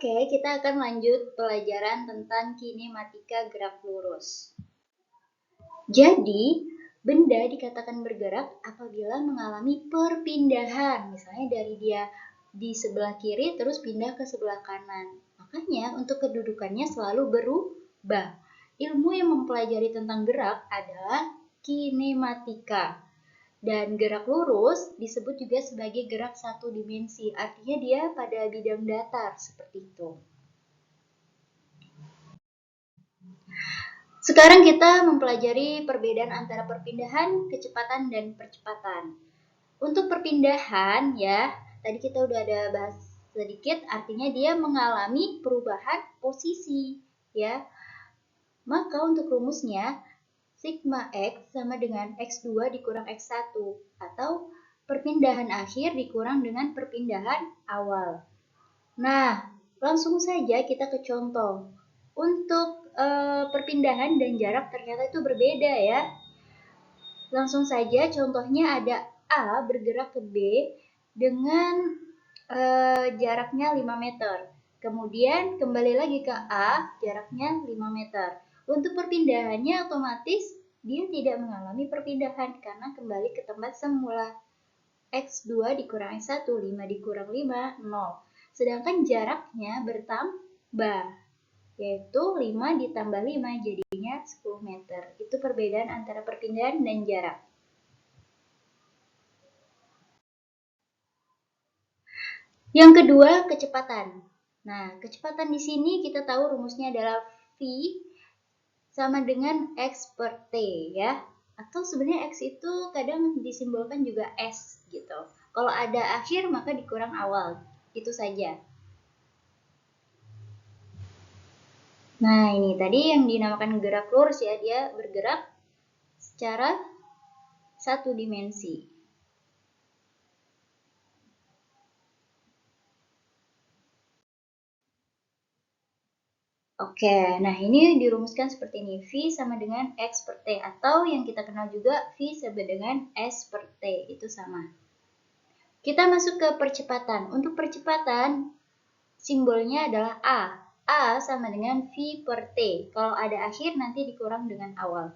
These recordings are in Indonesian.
Oke, kita akan lanjut pelajaran tentang kinematika gerak lurus. Jadi, benda dikatakan bergerak apabila mengalami perpindahan. Misalnya dari dia di sebelah kiri terus pindah ke sebelah kanan. Makanya untuk kedudukannya selalu berubah. Ilmu yang mempelajari tentang gerak adalah kinematika. Dan gerak lurus disebut juga sebagai gerak satu dimensi. Artinya dia pada bidang datar seperti itu. Sekarang kita mempelajari perbedaan antara perpindahan, kecepatan, dan percepatan. Untuk perpindahan ya, tadi kita udah ada bahas sedikit, artinya dia mengalami perubahan posisi ya. Maka untuk rumusnya, sigma X sama dengan X2 dikurang X1 atau perpindahan akhir dikurang dengan perpindahan awal. Nah, langsung saja kita ke contoh. Untuk perpindahan dan jarak ternyata itu berbeda ya. Langsung saja contohnya ada A bergerak ke B dengan jaraknya 5 meter. Kemudian kembali lagi ke A, jaraknya 5 meter. Untuk perpindahannya otomatis dia tidak mengalami perpindahan karena kembali ke tempat semula. X2 dikurang X1, 5 dikurang 5, 0. Sedangkan jaraknya bertambah, yaitu 5 ditambah 5 jadinya 10 meter. Itu perbedaan antara perpindahan dan jarak. Yang kedua, kecepatan. Nah, kecepatan di sini kita tahu rumusnya adalah V sama dengan X per T ya. Atau sebenarnya X itu kadang disimbolkan juga S gitu. Kalau ada akhir maka dikurang awal. Itu saja. Nah, ini tadi yang dinamakan gerak lurus ya, dia bergerak secara satu dimensi. Oke, nah ini dirumuskan seperti ini. V sama dengan X per T. Atau yang kita kenal juga V sama dengan S per T. Itu sama. Kita masuk ke percepatan. Untuk percepatan, simbolnya adalah A. A sama dengan V per T. Kalau ada akhir nanti dikurang dengan awal.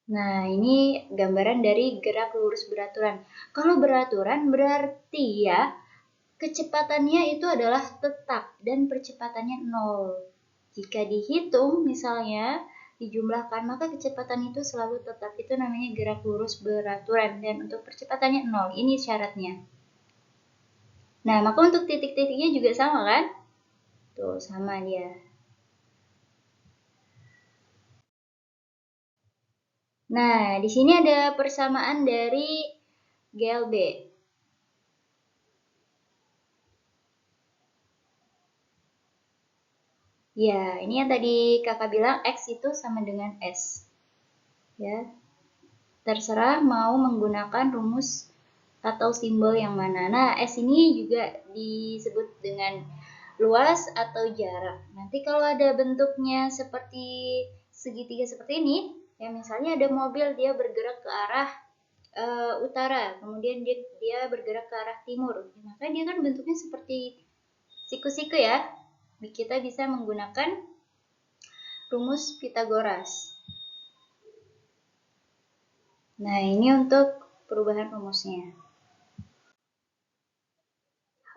Nah, ini gambaran dari gerak lurus beraturan. Kalau beraturan berarti ya, kecepatannya itu adalah tetap dan percepatannya 0. Jika dihitung misalnya dijumlahkan maka kecepatan itu selalu tetap. Itu namanya gerak lurus beraturan dan untuk percepatannya 0. Ini syaratnya. Nah, maka untuk titik-titiknya juga sama kan? Tuh, sama dia. Nah, di sini ada persamaan dari GLB. Ya, ini yang tadi kakak bilang X itu sama dengan S. Ya, terserah mau menggunakan rumus atau simbol yang mana. Nah, S ini juga disebut dengan luas atau jarak. Nanti kalau ada bentuknya seperti segitiga seperti ini, ya misalnya ada mobil dia bergerak ke arah utara, kemudian dia bergerak ke arah timur, maka dia kan bentuknya seperti siku-siku ya. Kita bisa menggunakan rumus Pitagoras. Nah, ini untuk perubahan rumusnya.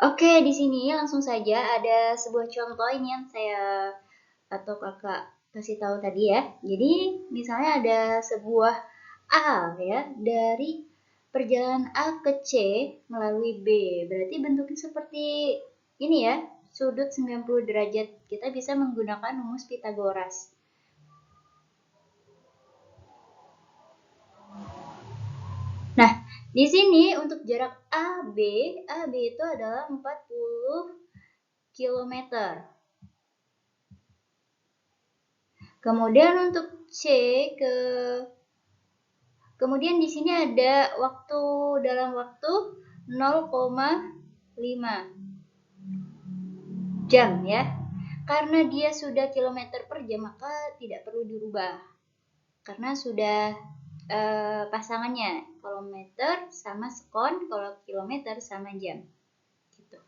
Oke, di sini langsung saja ada sebuah contoh ini yang saya atau kakak kasih tahu tadi ya. Jadi, misalnya ada sebuah A ya, dari perjalanan A ke C melalui B. Berarti bentuknya seperti ini ya, sudut 90 derajat. Kita bisa menggunakan rumus Pitagoras. Nah, di sini untuk jarak AB itu adalah 40 km. Kemudian untuk kemudian di sini ada dalam waktu 0,5 jam ya. Karena dia sudah kilometer per jam maka tidak perlu dirubah. Karena sudah pasangannya. Kalau kilometer sama sekon, kalau kilometer sama jam. Gitu.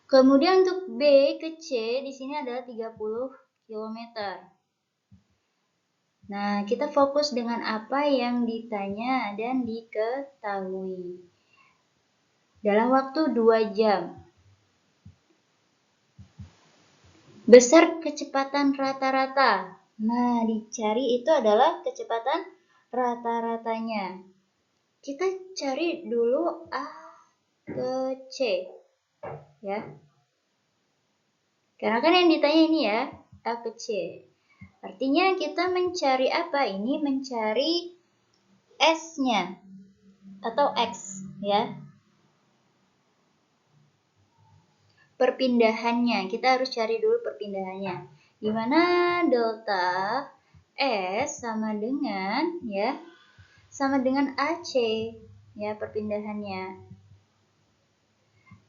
Kemudian untuk B ke C di sini adalah 30 km. Nah, kita fokus dengan apa yang ditanya dan diketahui. Dalam waktu 2 jam. Besar kecepatan rata-rata. Nah, dicari itu adalah kecepatan rata-ratanya. Kita cari dulu A ke C. Ya. Karena kan yang ditanya ini ya, A ke C. Artinya kita mencari apa? Ini mencari S-nya atau X ya. Perpindahannya, kita harus cari dulu perpindahannya. Di mana delta S sama dengan ya, sama dengan AC ya perpindahannya.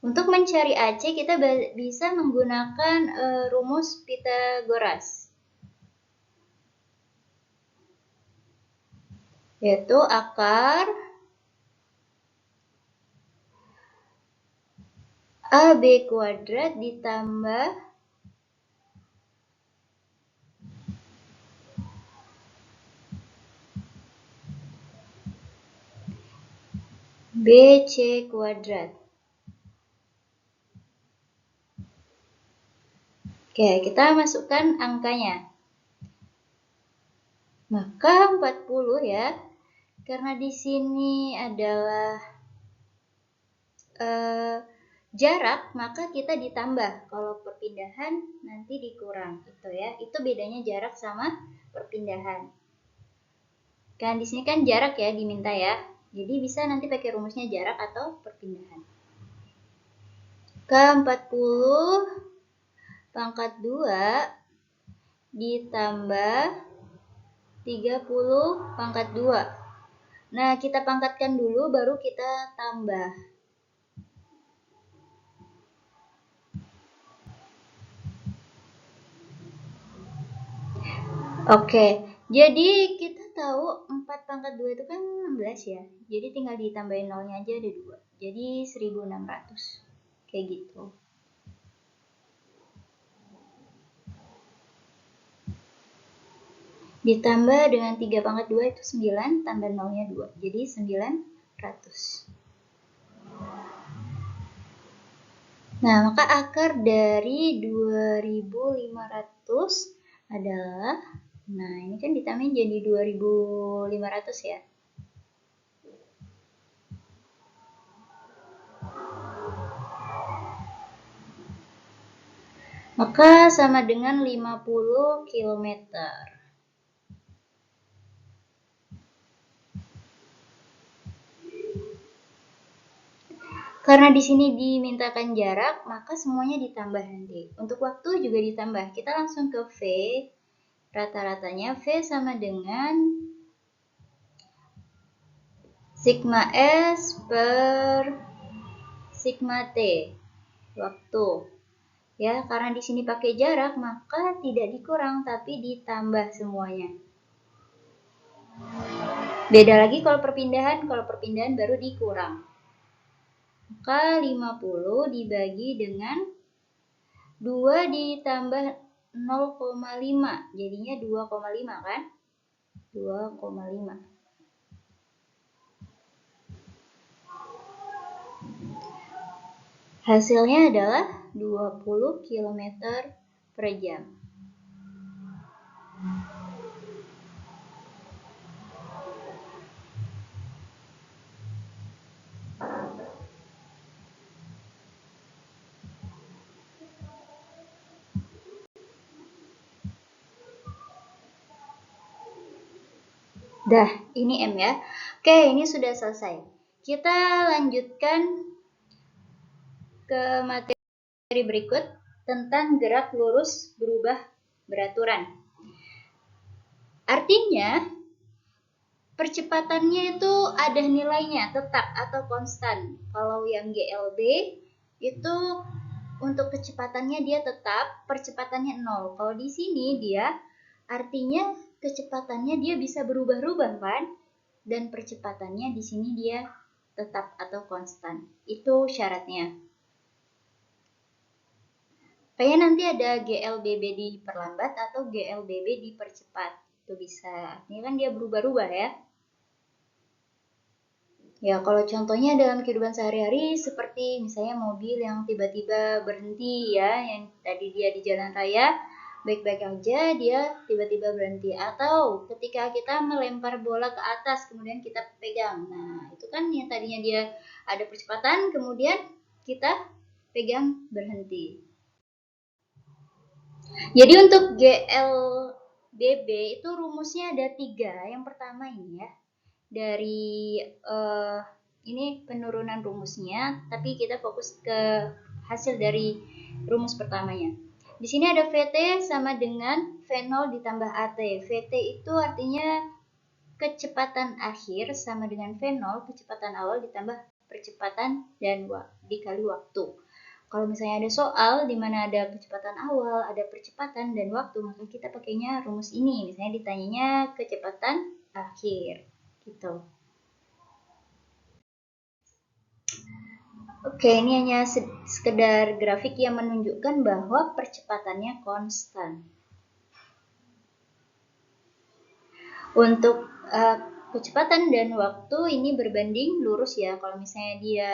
Untuk mencari AC kita bisa menggunakan rumus Pythagoras. Yaitu akar AB kuadrat ditambah BC kuadrat. Oke, kita masukkan angkanya. Maka 40 ya. Karena di sini adalah jarak, maka kita ditambah. Kalau perpindahan nanti dikurang gitu ya. Itu bedanya jarak sama perpindahan. Kan di sini kan jarak ya diminta ya. Jadi bisa nanti pakai rumusnya jarak atau perpindahan. Ke 40 pangkat 2 ditambah 30 pangkat 2. Nah, kita pangkatkan dulu baru kita tambah. Oke, jadi kita tahu 4 pangkat 2 itu kan 16 ya. Jadi tinggal ditambahin nolnya aja ada 2. Jadi 1600. Kayak gitu. Ditambah dengan 3 pangkat 2 itu 9, tambah nolnya 2. Jadi 900. Nah, maka akar dari 2500 adalah, nah ini kan ditambahin jadi 2500 ya. Maka sama dengan 50 km. Karena di sini dimintakan jarak, maka semuanya ditambah nanti. Untuk waktu juga ditambah. Kita langsung ke V. Rata-ratanya V sama dengan sigma S per sigma T. Waktu. Ya, karena di sini pakai jarak, maka tidak dikurang tapi ditambah semuanya. Beda lagi kalau perpindahan baru dikurang. Maka 50 dibagi dengan 2 ditambah 0,5. Jadinya 2,5 kan? 2,5. Hasilnya adalah 20 km per jam. Dah, ini M ya. Oke, ini sudah selesai. Kita lanjutkan ke materi berikut tentang gerak lurus berubah beraturan. Artinya, percepatannya itu ada nilainya tetap atau konstan. Kalau yang GLB itu untuk kecepatannya dia tetap, percepatannya 0. Kalau di sini dia artinya kecepatannya dia bisa berubah-ubah kan? dan percepatannya di sini dia tetap atau konstan. Itu syaratnya. Kayak nanti ada GLBB diperlambat atau GLBB dipercepat. Itu bisa. Ini kan dia berubah-ubah ya. Ya, kalau contohnya dalam kehidupan sehari-hari seperti misalnya mobil yang tiba-tiba berhenti ya, yang tadi dia di jalan raya, baik-baik aja dia tiba-tiba berhenti. Atau ketika kita melempar bola ke atas kemudian kita pegang. Nah, itu kan yang tadinya dia ada percepatan kemudian kita pegang berhenti. Jadi untuk GLBB itu rumusnya ada 3. Yang pertama ini ya, dari ini penurunan rumusnya, tapi kita fokus ke hasil dari rumus pertamanya. Di sini ada VT sama dengan V0 ditambah AT. VT itu artinya kecepatan akhir sama dengan V0, kecepatan awal ditambah percepatan dan dikali waktu. Kalau misalnya ada soal di mana ada kecepatan awal, ada percepatan dan waktu, maka kita pakainya rumus ini. Misalnya ditanyanya kecepatan akhir, gitu. Oke, ini hanya sekedar grafik yang menunjukkan bahwa percepatannya konstan. Untuk kecepatan dan waktu ini berbanding lurus ya. Kalau misalnya dia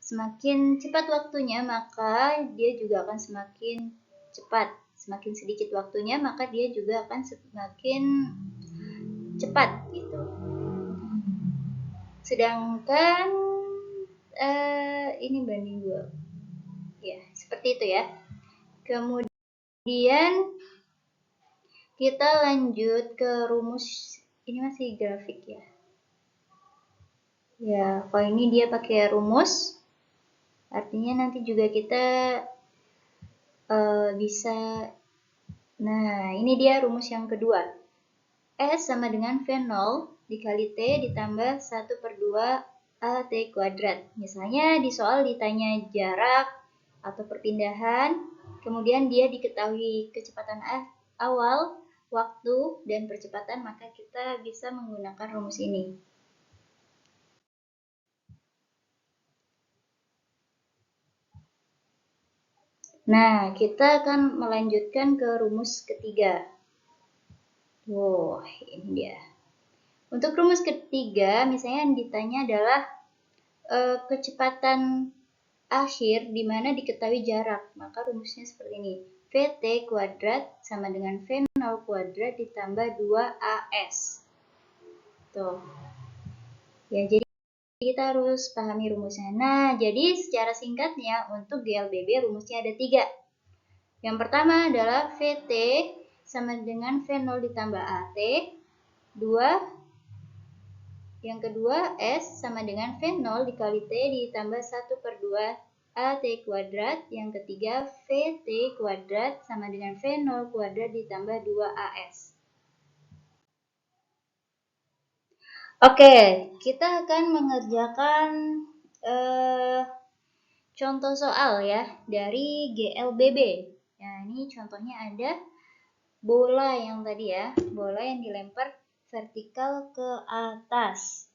semakin cepat waktunya, maka dia juga akan semakin cepat. Semakin sedikit waktunya, maka dia juga akan semakin cepat gitu. Sedangkan ini banding 2. Ya, seperti itu ya. Kemudian kita lanjut ke rumus. Ini masih grafik ya. Ya, kalau ini dia pakai rumus, artinya nanti juga kita bisa. Nah, ini dia rumus yang kedua. S sama dengan V0 dikali T ditambah 1/2 AT kuadrat. Misalnya di soal ditanya jarak atau perpindahan, kemudian dia diketahui kecepatan awal, waktu, dan percepatan, maka kita bisa menggunakan rumus ini. Nah, kita akan melanjutkan ke rumus ketiga. Ini dia. Untuk rumus ketiga, misalnya yang ditanya adalah kecepatan akhir di mana diketahui jarak. Maka rumusnya seperti ini. VT kuadrat sama dengan V0 kuadrat ditambah 2AS. Tuh. Ya, jadi kita harus pahami rumusnya. Nah, jadi secara singkatnya untuk GLBB rumusnya ada 3. Yang pertama adalah VT sama dengan V0 ditambah AT. 2. Yang kedua, S sama dengan V0 dikali T ditambah 1/2 AT kuadrat. Yang ketiga, VT kuadrat sama dengan V0 kuadrat ditambah 2AS. Oke, kita akan mengerjakan contoh soal ya dari GLBB. Nah, ini contohnya ada bola yang tadi ya, bola yang dilempar vertikal ke atas.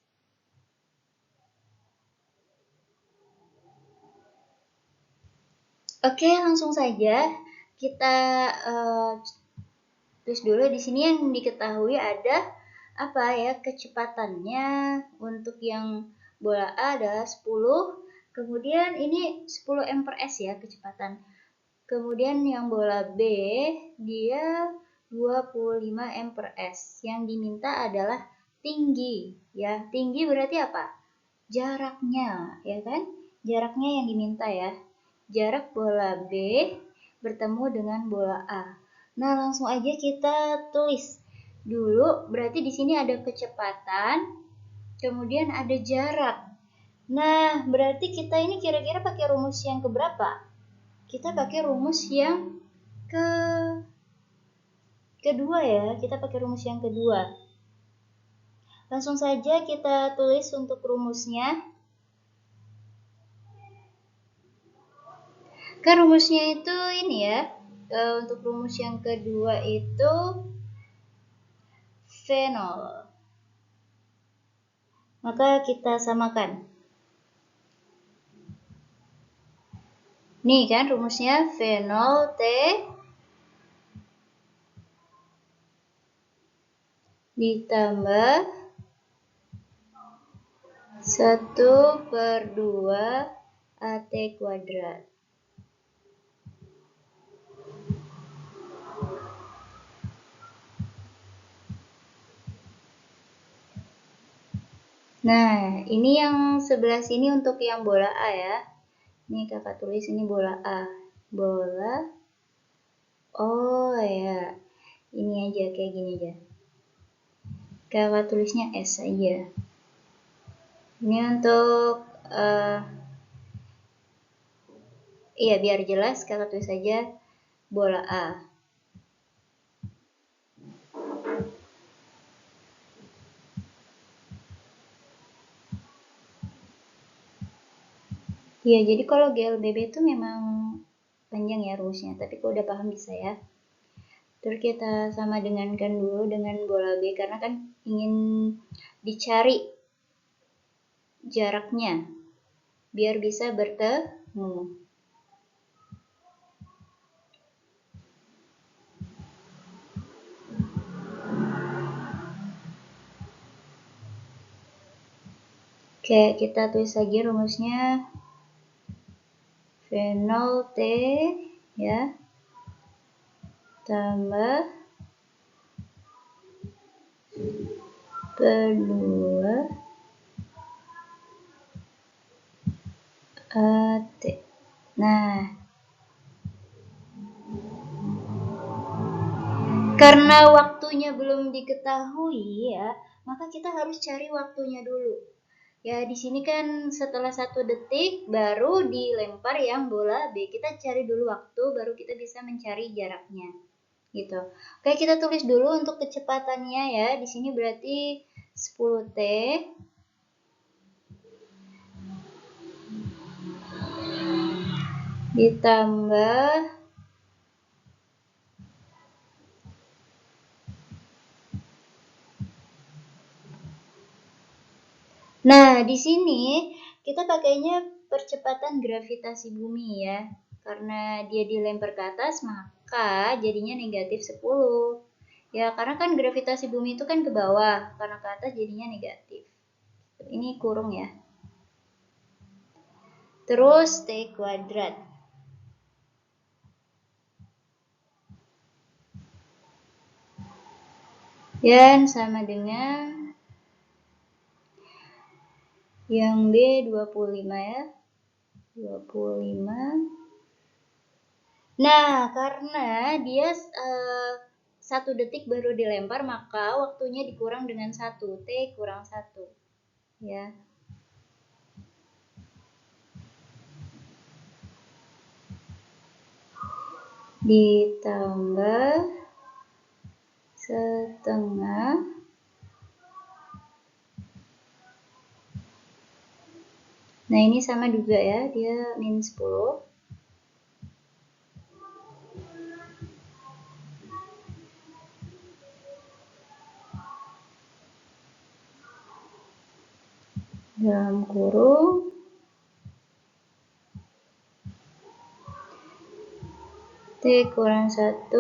Oke, langsung saja kita tulis dulu di sini yang diketahui ada apa ya, kecepatannya untuk yang bola A adalah 10, kemudian ini 10 m/s ya kecepatan. Kemudian yang bola B dia 25 m/s. Yang diminta adalah tinggi ya. Tinggi berarti apa? Jaraknya, ya kan? Jaraknya yang diminta ya. Jarak bola B bertemu dengan bola A. Nah, langsung aja kita tulis dulu. Berarti di sini ada kecepatan, kemudian ada jarak. Nah, berarti kita ini kira-kira pakai rumus yang keberapa? Kita pakai rumus yang kedua ya. Kita pakai rumus yang kedua. Langsung saja kita tulis untuk rumusnya. Kan rumusnya itu ini ya. Untuk rumus yang kedua itu V0. Maka kita samakan. Nih kan rumusnya V0 T ditambah 1/2 AT kuadrat. Nah, ini yang sebelah sini untuk yang bola A ya. Ini kakak tulis ini bola A. Bola. Oh ya, ini aja kayak gini aja. Kakak tulisnya S aja. Ini untuk iya biar jelas kakak tulis saja bola A. Iya, jadi kalau GLBB itu memang panjang ya rumusnya, tapi kalau udah paham bisa ya. Terus kita sama dengankan dulu dengan bola B karena kan ingin dicari jaraknya biar bisa bertemu. Oke, kita tulis lagi rumusnya V0 T ya tambah per2 AT. Nah, karena waktunya belum diketahui ya, maka kita harus cari waktunya dulu. Ya, di sini kan setelah 1 detik baru dilempar yang bola B. Kita cari dulu waktu, baru kita bisa mencari jaraknya. Gitu. Oke, kita tulis dulu untuk kecepatannya ya. Di sini berarti 10T ditambah Nah, di sini kita pakainya percepatan gravitasi bumi ya. Karena dia dilempar ke atas, maka jadinya negatif 10. Ya, karena kan gravitasi bumi itu kan ke bawah, karena ke atas jadinya negatif. Ini kurung ya. Terus T kuadrat. Dan sama dengan yang B 25 ya. 25. Nah, karena dia 1 detik baru dilempar, maka waktunya dikurang dengan 1. T kurang 1. Ya. Ditambah setengah Nah, ini sama juga ya, dia min 10. Dalam kurung T kurang 1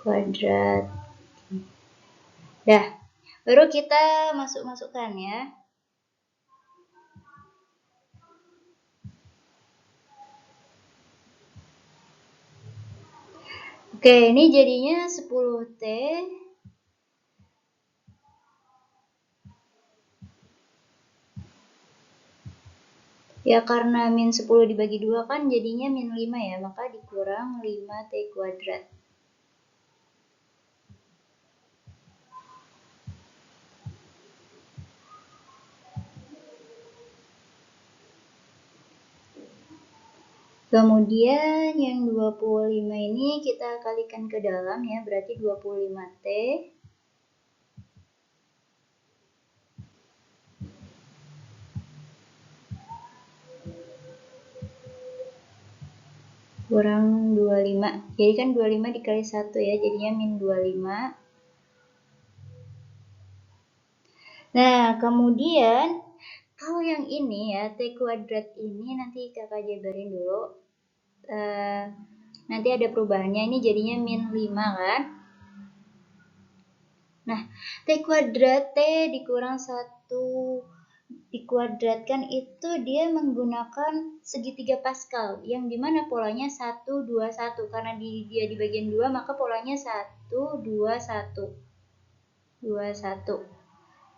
kuadrat. Dah, baru kita masuk-masukkan ya. Oke, ini jadinya 10T ya, karena min 10 dibagi 2 kan jadinya min 5 ya, maka dikurang 5T kuadrat. Kemudian yang 25 ini kita kalikan ke dalam ya, berarti 25T kurang 25. Jadi kan 25 dikali 1 ya, jadinya min 25. Nah, kemudian kalau yang ini ya, T kuadrat ini nanti kakak jabarin dulu. Nanti ada perubahannya, ini jadinya min 5 kan. Nah, T kuadrat T dikurang 1 dikuadratkan itu dia menggunakan segitiga Pascal yang dimana polanya 1, 2, 1 karena dia di bagian 2 maka polanya 1, 2, 1 2, 1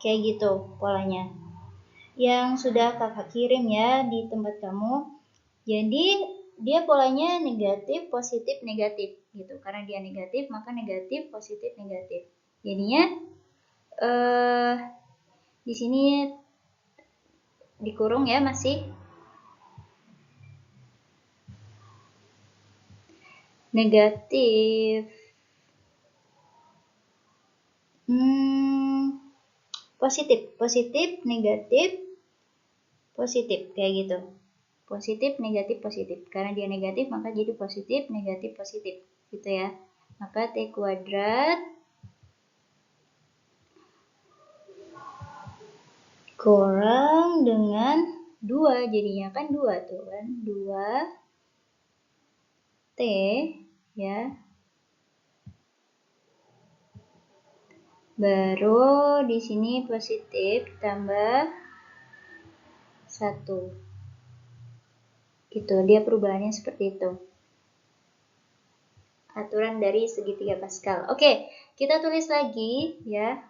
kayak gitu polanya yang sudah kakak kirim ya di tempat kamu. Jadi dia polanya negatif positif negatif gitu karena dia negatif maka negatif positif negatif jadinya di sini dikurung ya masih negatif positif positif negatif positif kayak gitu positif negatif positif karena dia negatif maka jadi positif negatif positif gitu ya maka T kuadrat kurang dengan 2 jadinya kan 2 tuh kan 2 T ya baru di sini positif tambah 1 gitu dia perubahannya seperti itu aturan dari segitiga Pascal oke kita tulis lagi ya.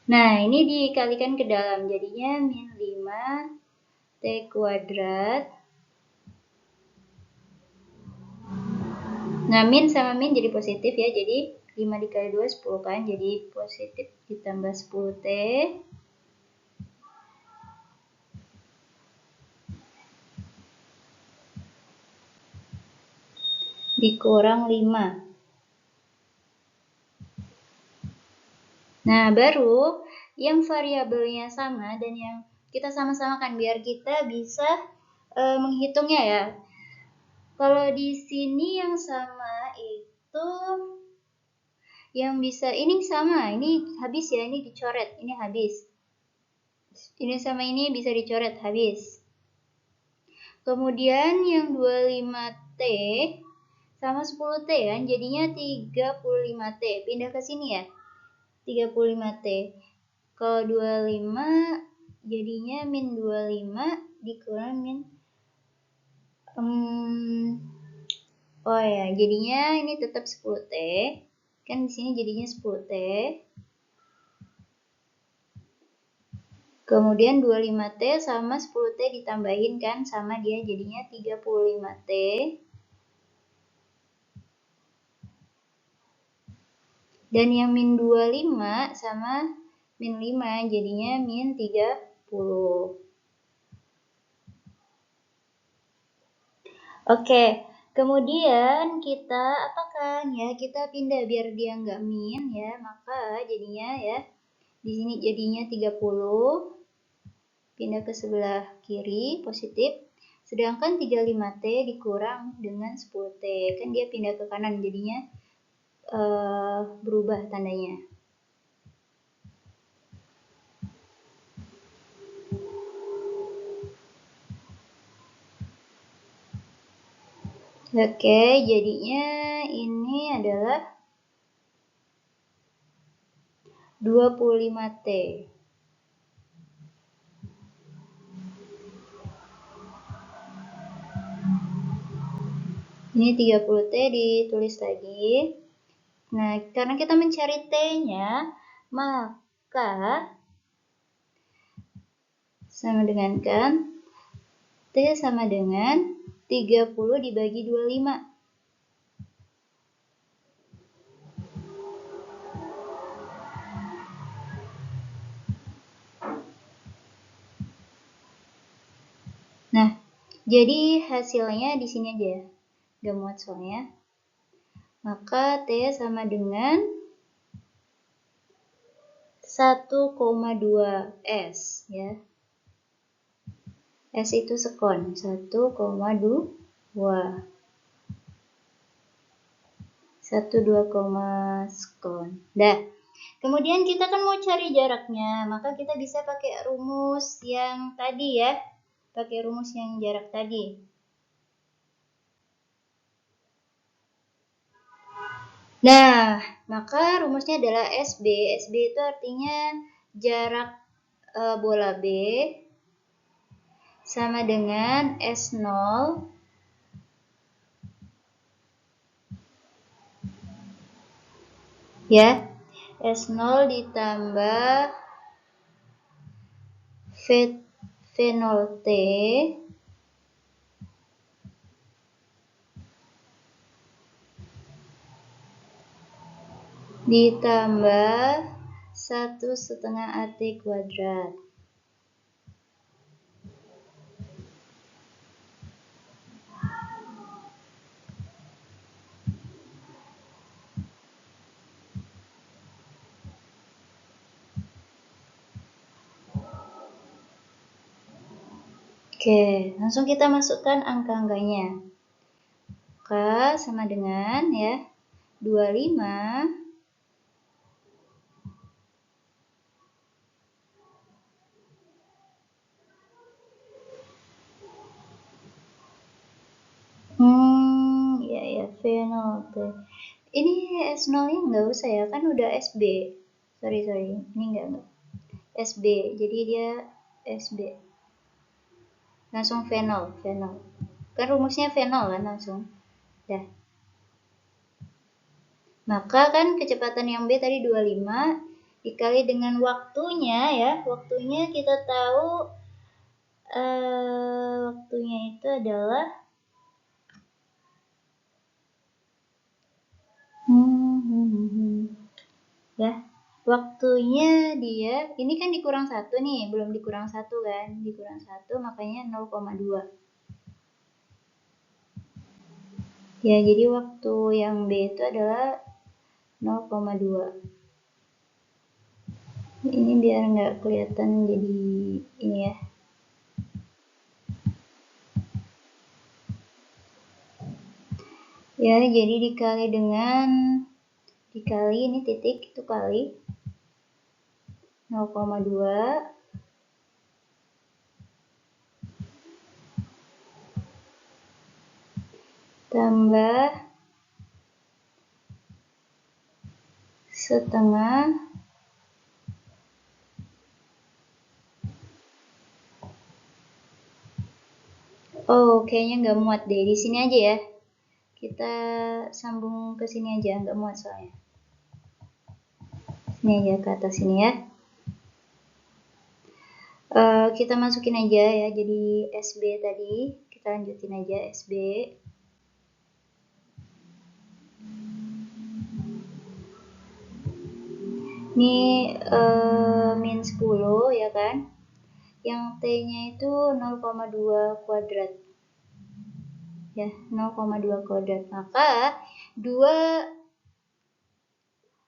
Nah, ini dikalikan ke dalam, jadinya min 5 T kuadrat. Nah, min sama min jadi positif ya, jadi 5 dikali 2, 10 kan, jadi positif ditambah 10T. Dikurang 5. Nah, baru yang variabelnya sama dan yang kita sama-samakan biar kita bisa menghitungnya ya. Kalau di sini yang sama itu yang bisa ini sama, ini habis ya, ini dicoret, ini habis. Ini sama ini bisa dicoret habis. Kemudian yang 25T sama 10T kan, jadinya 35T. Pindah ke sini ya. 35T. Kalau 25 jadinya min 25 dikurang min oh ya, jadinya ini tetap 10T. Kan di sini jadinya 10T. Kemudian 25T sama 10T ditambahin kan sama dia jadinya 35T. Dan yang min 25 sama min 5 jadinya min 30. Oke, kemudian kita apakan ya? Kita pindah biar dia nggak min ya. Maka jadinya ya di sini jadinya 30. Pindah ke sebelah kiri positif. Sedangkan 35T dikurang dengan 10T. Kan dia pindah ke kanan jadinya berubah tandanya. Oke, jadinya ini adalah 25T. Ini 30T ditulis lagi. Nah, karena kita mencari T-nya, maka sama dengan kan T sama dengan 30 30 dibagi 25. Nah, jadi hasilnya di sini aja ya. Gak muat soalnya. Maka T sama dengan 1,2 S ya. S itu sekon, 1,2. 1,2 sekon. Dah. Kemudian kita kan mau cari jaraknya, maka kita bisa pakai rumus yang tadi ya. Pakai rumus yang jarak tadi. Nah, maka rumusnya adalah SB. SB itu artinya jarak bola B sama dengan S0 ya. S0 ditambah V0T ditambah 1/2 AT kuadrat. Oke, langsung kita masukkan angka-angkanya. K sama dengan ya 25 ya V0 T. Ini S0 nya nggak usah ya, kan udah SB. Sorry, ini enggak. SB, jadi dia SB. Langsung V0. Kan rumusnya V0 kan langsung. Dah. Maka kan kecepatan yang B tadi 25 dikali dengan waktunya ya. Waktunya kita tahu waktunya itu adalah ya. Waktunya dia ini kan dikurang 1 nih, belum dikurang 1 kan. Dikurang 1 makanya 0,2. Ya, jadi waktu yang B itu adalah 0,2. Ini biar nggak kelihatan jadi ini ya. Ya, jadi dikali ini titik itu kali 0,2 tambah 1/2. Oh, kayaknya nggak muat deh. Di sini aja ya. Kita sambung ke sini aja, nggak muat soalnya. Sini aja, ke atas sini ya. Kita masukin aja ya, jadi SB tadi. Kita lanjutin aja SB. Ini min 10 ya kan. Yang T-nya itu 0,2 kuadrat. Ya, 0,2 kuadrat. Maka 2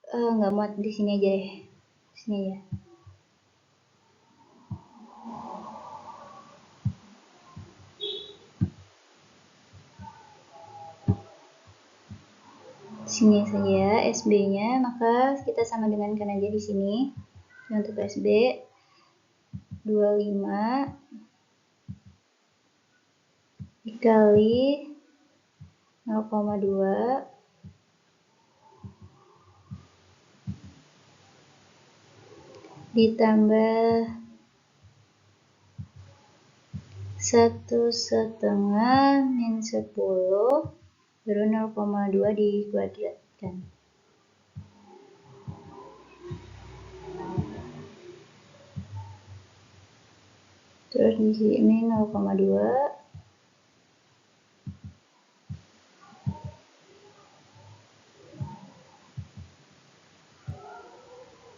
nggak muat, di sini aja deh. Sini ya. Sini saja SB-nya, maka kita sama dengankan aja di sini. Untuk SB 25 dikali 0,2 ditambah 1/2 min 10 baru 0,2 dikuadratkan. Terus di sini 0,2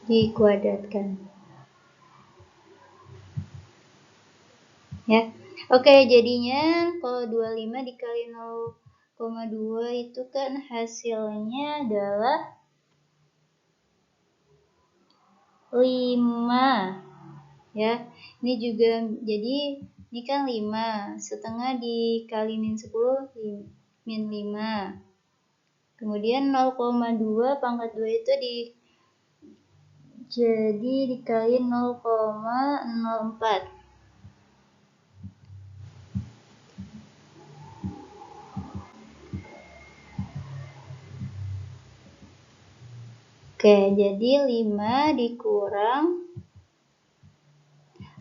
dikuadratkan. Ya. Oke, jadinya kalau 25 dikali 0,2 itu kan hasilnya adalah 5. Ya. Ini juga jadi ini kan 5, setengah dikali min 10 min 5. Kemudian 0,2 pangkat 2 itu jadi dikali 0,04. Oke, jadi 5 dikurang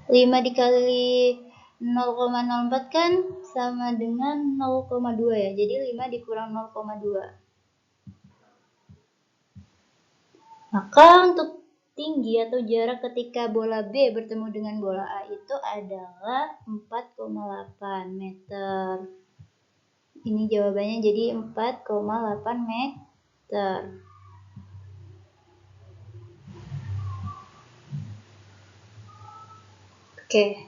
5 dikali 0,04 kan sama dengan 0,2 ya. Jadi 5 dikurang 0,2. Maka untuk tinggi atau jarak ketika bola B bertemu dengan bola A itu adalah 4,8 meter. Ini jawabannya jadi 4,8 meter. Oke.